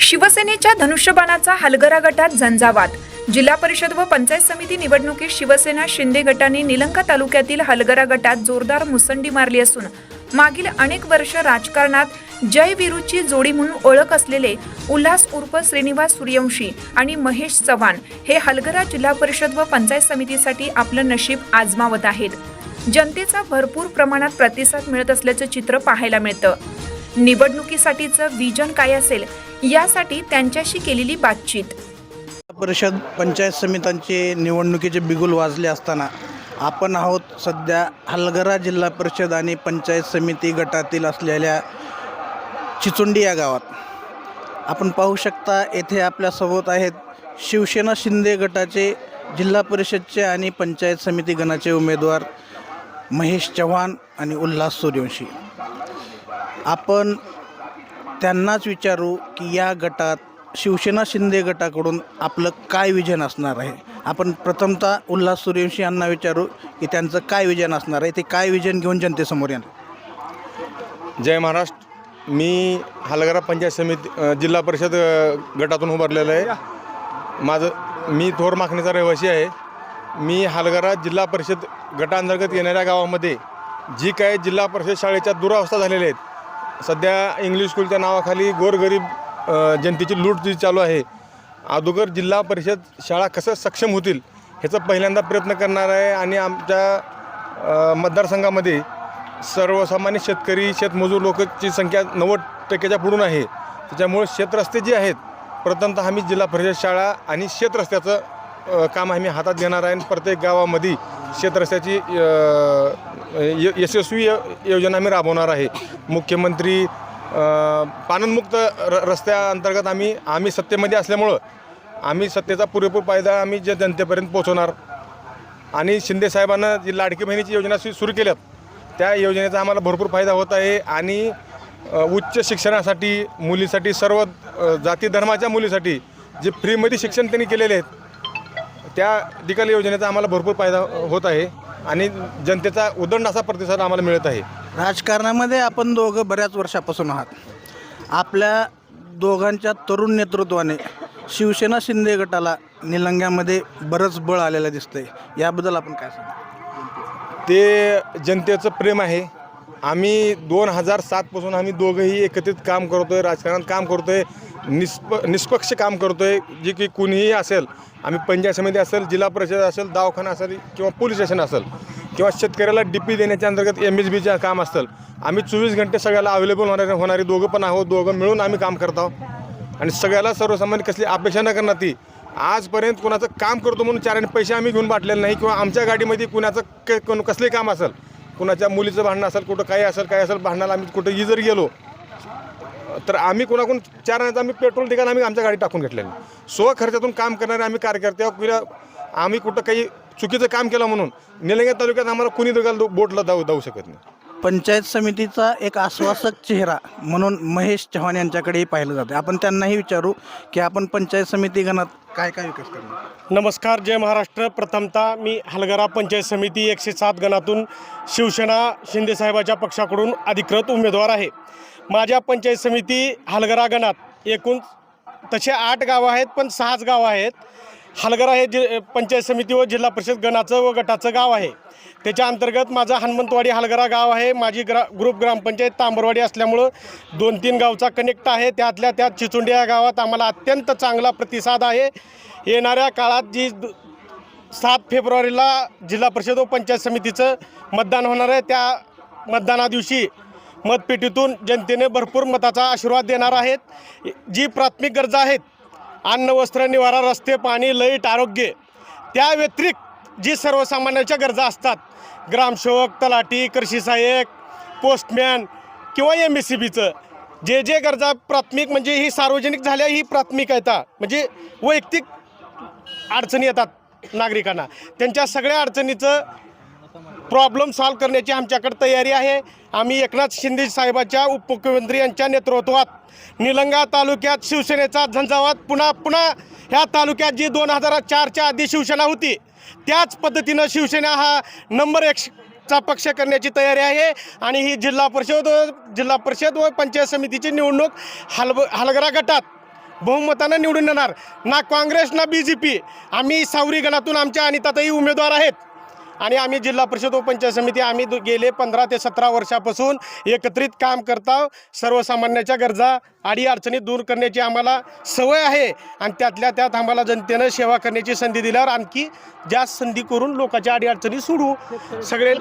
शिवसेनेच्या धनुष्यबाणाचा हलगरा गटात झंझावात। जिल्हा परिषद व पंचायत समिती निवडणुकीत शिवसेना शिंदे गटाने निलंगा तालुक्यातील हलगरा गटात जोरदार मुसंडी मारली असून मागील अनेक वर्ष राजकारणात जय वीरूची जोडी म्हणून ओळख असलेले उल्हास उर्फ श्रीनिवास सूर्यवंशी आणि महेश चव्हाण हे हलगरा जिल्हा परिषद व पंचायत समितीसाठी आपलं नशीब आजमावत आहेत। जनतेचा भरपूर प्रमाणात प्रतिसाद मिळत असल्याचं चित्र पाहायला मिळतं। निवडणुकीसाठीचं विजन काय असेल यासाठी त्यांच्याशी केलेली बातचीत। परिषद पंचायत समित्यांचे निवडणुकीचे बिगुल वाजले असताना आपण आहोत सध्या हलगरा जिल्हा परिषद आणि पंचायत समिती गटातील असलेल्या चिचुंडी या गावात। आपण पाहू शकता येथे आपल्यासोबत आहेत शिवसेना शिंदे गटाचे जिल्हा परिषदचे आणि पंचायत समिती गणाचे उमेदवार महेश चव्हाण आणि उल्हास सूर्यवंशी। आपण त्यांनाच विचारू की या गटात शिवसेना शिंदे गटाकडून आपलं काय विजन असणार आहे। आपण प्रथमतः उल्हास सूर्यवंशी यांना विचारू की त्यांचं काय विजन असणार आहे, ते काय विजन घेऊन जनतेसमोर येणार। जय महाराष्ट्र। मी हलगरा पंचायत समिती जिल्हा परिषद गटातून उभारलेलं आहे। मी थोर माखणीचा रहिवासी आहे। मी हलगरा जिल्हा परिषद गटांतर्गत येणाऱ्या गावामध्ये जी काय जिल्हा परिषद शाळेच्या दुरावस्था झालेल्या आहेत, सध्या इंग्लिश स्कूलच्या नावाखाली गोरगरीब जनतेची लूट जी चालू आहे, अगोदर जिल्हा परिषद शाळा कसं सक्षम होतील ह्याचा पहिल्यांदा प्रयत्न करणार आहे। आणि आमच्या मतदारसंघामध्ये सर्वसामान्य शेतकरी शेतमजूर लोकांची संख्या 90% पुढून आहे। त्याच्यामुळे शेतरस्ते जे आहेत, प्रथमतः आम्ही जिल्हा परिषद शाळा आणि शेतरस्त्याचं काम आम्ही हातात घेणार आहे। प्रत्येक गावामध्ये शेतरस्त्याची यशस्वी योजना आम्ही राबवणार आहे। मुख्यमंत्री पाणंदमुक्त रस्त्याअंतर्गत आम्ही सत्तेमध्ये असल्यामुळं आम्ही सत्तेचा पुरेपूर फायदा आम्ही जनतेपर्यंत पोहोचवणार। आणि शिंदे साहेबांना जी लाडकी बहिणीची योजना सुरू केल्यात, त्या योजनेचा आम्हाला भरपूर फायदा होत आहे। आणि उच्च शिक्षणासाठी मुलीसाठी सर्व जाती धर्माच्या मुलीसाठी जे फ्रीमध्ये शिक्षण त्यांनी केलेले आहेत, त्या डिकल योजनेचा आम्हाला भरपूर फायदा होत आहे आणि जनतेचा उदंड असा प्रतिसाद आम्हाला मिळत आहे। राजकारणामध्ये आपण दोघं बऱ्याच वर्षापासून आहात। आपल्या दोघांच्या तरुण नेतृत्वाने शिवसेना शिंदे गटाला निलंग्यामध्ये बरंच बळ आलेलं दिसतंय, याबद्दल आपण काय सांगा। ते जनतेचं प्रेम आहे। आम्ही 2007 पासून आम्ही दोघंही एकत्रित काम करतो आहे, राजकारणात काम करतो आहे, निष्पक्ष काम करतो आहे। जे की कुणीही असेल, आम्ही पंचायत समिती असेल, जिल्हा परिषद असेल, दवाखाना असेल किंवा पोलीस स्टेशन असेल किंवा शेतकऱ्याला DP देण्याच्या अंतर्गत MSBचं काम असतं, आम्ही 24 घंटे सगळ्याला अवेलेबल होणारी दोघं पण आहोत। दोघं मिळून आम्ही काम करत आहोत आणि सगळ्याला सर्वसामान्य कसली अपेक्षा न करणार ती आजपर्यंत कुणाचं काम करतो म्हणून 4 पैसे आम्ही घेऊन बाटलेले नाही। किंवा आमच्या गाडीमध्ये कुणाचं कसले काम असेल, कुणाच्या मुलीचं भांडणं असेल, कुठं काय असेल भांडणाला आम्ही कुठंही जर गेलो तर आम्ही कुणाकडून 4 आण्याचं आम्ही पेट्रोल ठिकाण आम्ही आमच्या गाडी टाकून घेतलेलं। स्वखर्चातून काम करणारे आम्ही कार्यकर्ते आहोत। आम्ही कुठं काही चुकीचं काम केलं म्हणून निलंगा तालुक्यात आम्हाला कुणी बोटला जाऊ शकत नाही। पंचायत समितीचा एक आश्वासक चेहरा म्हणून महेश चव्हाण यांच्याकडेही पाहिलं जातं। आपण त्यांनाही विचारू की आपण पंचायत समिती गणात काय काय विकास करणार। नमस्कार, जय महाराष्ट्र। प्रथमतः मी हलगरा पंचायत समिती 107 गणातून शिवसेना शिंदेसाहेबाच्या पक्षाकडून अधिकृत उमेदवार आहे। माझ्या पंचायत समिती हलगरा गणात एकूण तसे 8 गावं आहेत, पण 6च गावं आहेत। हलगरा हे पंचायत समिती व जिल्हा परिषद गणाचं व गटाचं गाव आहे। त्याच्या अंतर्गत माझा हनुमंतवाडी हलगरा गाव आहे। माझी ग्रुप ग्रामपंचायत तांबरवाडी असल्यामुळं 2-3 गावचा कनेक्ट आहे। त्यातल्या त्यात चिचुंडी या गावात आम्हाला अत्यंत चांगला प्रतिसाद आहे। येणाऱ्या काळात जी 7 फेब्रुवारीला जिल्हा परिषद व पंचायत समितीचं मतदान होणार आहे, त्या मतदानादिवशी मतपेटीतून जनतेने भरपूर मताचा आशीर्वाद देणार आहेत। जी प्राथमिक गरजा आहेत, अन्न वस्त्र निवारा रस्ते पाणी लाईट आरोग्य, त्या व्यतिरिक्त जी सर्वसामान्यांच्या गरजा असतात, ग्रामसेवक तलाठी कृषी सहाय्यक पोस्टमॅन किंवा MSCBचं जे गरजा प्राथमिक म्हणजे ही सार्वजनिक झाल्या, ही प्राथमिक आहेत। म्हणजे वैयक्तिक अडचणी येतात नागरिकांना, त्यांच्या सगळ्या अडचणीचं प्रॉब्लेम सॉल्व करण्याची आमच्याकडे तयारी आहे। आम्ही एकनाथ शिंदे साहेबांच्या उपमुख्यमंत्री यांच्या नेतृत्वात निलंगा तालुक्यात शिवसेनेचा झंझावात पुन्हा ह्या तालुक्यात जी 2004च्या आधी शिवसेना होती, त्याच पद्धतीनं शिवसेना हा नंबर 1 चा पक्ष करण्याची तयारी आहे। आणि ही जिल्हा परिषद व पंचायत समितीची निवडणूक हलगरा गटात बहुमतानं निवडून येणार. ना काँग्रेस ना BJP. आम्ही सावरी गणातून आमच्या अनिताताई उमेदवार आहेत आणि आम्ही जिल्हा परिषद व पंचायत समिती आम्ही गेले 15 ते 17 वर्षापासून एकत्रित काम करता. सर्वसामान्याच्या गरजा अडीअडचणी दूर करण्याची आम्हाला सवय आहे आणि त्यातल्या त्यात आम्हाला जनतेनं सेवा करण्याची संधी दिल्यावर आणखी जास्त संधी करून लोकांच्या अडीअडचणी सोडू. सगळे